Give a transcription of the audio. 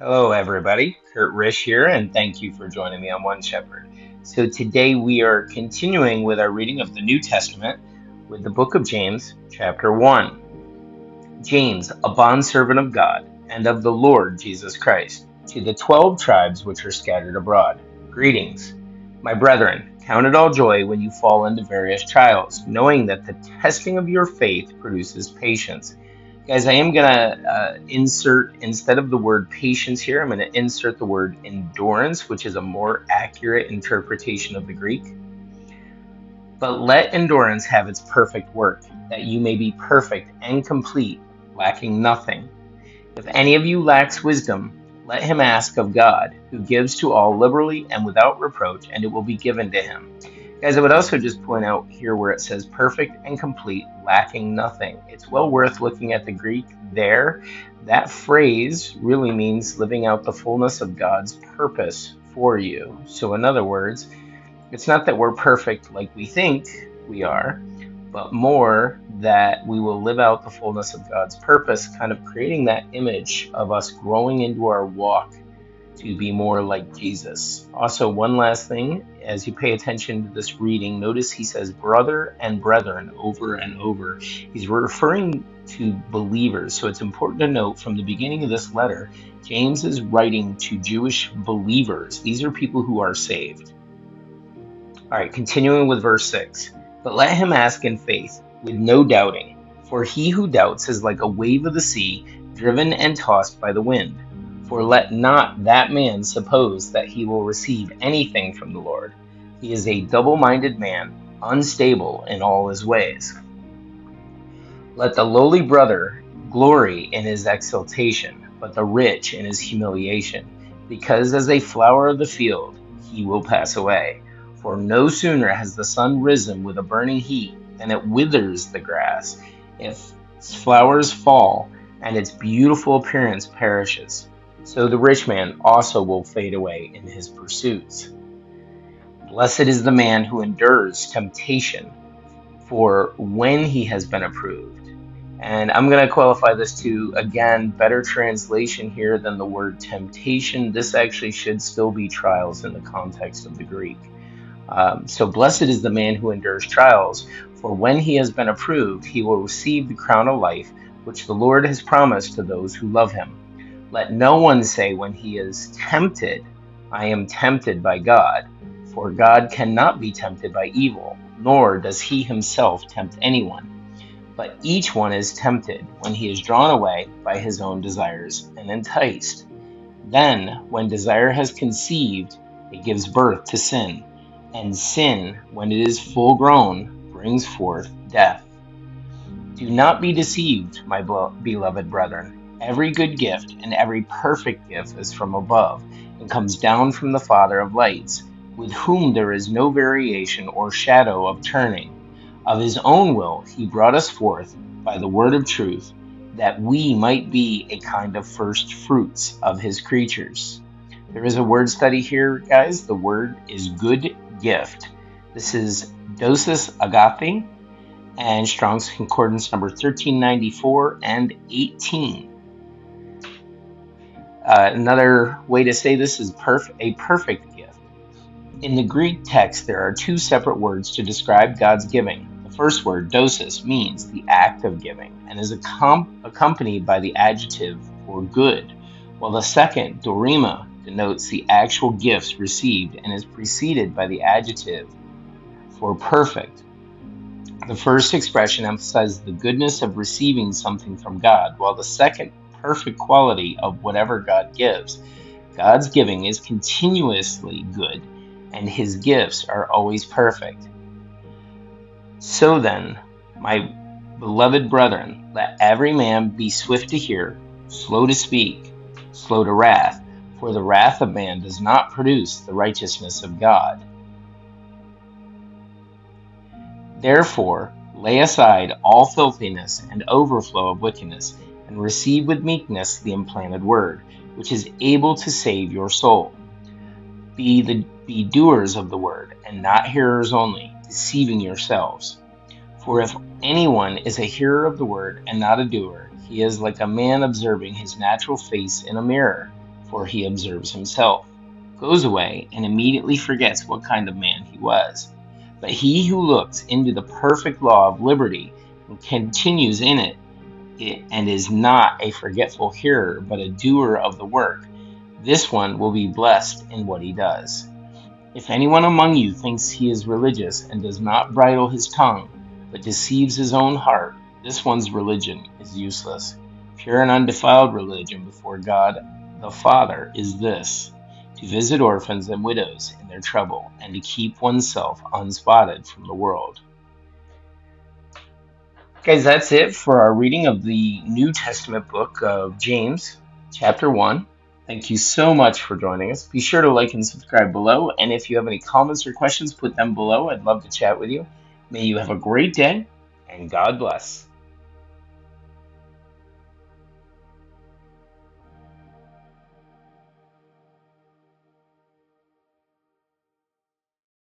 Hello, everybody. Kurt Risch here, and thank you for joining me on One Shepherd. So, today we are continuing with our reading of the New Testament with the book of James, chapter 1. James, a bondservant of God and of the Lord Jesus Christ, to the 12 tribes which are scattered abroad. Greetings. My brethren, count it all joy when you fall into various trials, knowing that the testing of your faith produces patience. Guys, I am going to insert, instead of the word patience here, I'm going to insert the word endurance, which is a more accurate interpretation of the Greek. But let endurance have its perfect work, that you may be perfect and complete, lacking nothing. If any of you lacks wisdom, let him ask of God, who gives to all liberally and without reproach, and it will be given to him. Guys, I would also just point out here where it says perfect and complete, lacking nothing. It's well worth looking at the Greek there. That phrase really means living out the fullness of God's purpose for you. So, in other words, it's not that we're perfect like we think we are, but more that we will live out the fullness of God's purpose, kind of creating that image of us growing into our walk to be more like Jesus. Also, one last thing, as you pay attention to this reading, notice he says brother and brethren over and over. He's referring to believers. So it's important to note from the beginning of this letter, James is writing to Jewish believers. These are people who are saved. All right, continuing with verse 6. But let him ask in faith, with no doubting. For he who doubts is like a wave of the sea, driven and tossed by the wind. For let not that man suppose that he will receive anything from the Lord. He is a double-minded man, unstable in all his ways. Let the lowly brother glory in his exaltation, but the rich in his humiliation, because as a flower of the field he will pass away. For no sooner has the sun risen with a burning heat than it withers the grass, its flowers fall, and its beautiful appearance perishes. So the rich man also will fade away in his pursuits. Blessed is the man who endures temptation, for when he has been approved. And I'm going to qualify this to, again, better translation here than the word temptation. This actually should still be trials in the context of the Greek. So blessed is the man who endures trials, for when he has been approved, he will receive the crown of life, which the Lord has promised to those who love him. Let no one say when he is tempted, I am tempted by God, for God cannot be tempted by evil, nor does he himself tempt anyone. But each one is tempted when he is drawn away by his own desires and enticed. Then, when desire has conceived, it gives birth to sin. And sin, when it is full grown, brings forth death. Do not be deceived, my beloved brethren. Every good gift and every perfect gift is from above, and comes down from the Father of lights, with whom there is no variation or shadow of turning. Of his own will he brought us forth by the word of truth, that we might be a kind of first fruits of his creatures. There is a word study here, guys. The word is good gift. This is dosis agape, and Strong's Concordance number 1394 and 18. Another way to say this is a perfect gift. In the Greek text, there are two separate words to describe God's giving. The first word, dosis, means the act of giving and is accompanied by the adjective for good, while the second, dorima, denotes the actual gifts received and is preceded by the adjective for perfect. The first expression emphasizes the goodness of receiving something from God, while the second, perfect quality of whatever God gives. God's giving is continuously good, and his gifts are always perfect. So then, my beloved brethren, let every man be swift to hear, slow to speak, slow to wrath, for the wrath of man does not produce the righteousness of God. Therefore, lay aside all filthiness and overflow of wickedness, and receive with meekness the implanted word, which is able to save your soul. Be doers of the word, and not hearers only, deceiving yourselves. For if anyone is a hearer of the word and not a doer, he is like a man observing his natural face in a mirror. for he observes himself, goes away, and immediately forgets what kind of man he was. But he who looks into the perfect law of liberty and continues in it, and is not a forgetful hearer, but a doer of the work, this one will be blessed in what he does. If anyone among you thinks he is religious and does not bridle his tongue, but deceives his own heart, this one's religion is useless. Pure and undefiled religion before God the Father is this: to visit orphans and widows in their trouble, and to keep oneself unspotted from the world. Guys, that's it for our reading of the New Testament book of James, chapter 1. Thank you so much for joining us. Be sure to like and subscribe below, and if you have any comments or questions, put them below. I'd love to chat with you. May you have a great day, and God bless.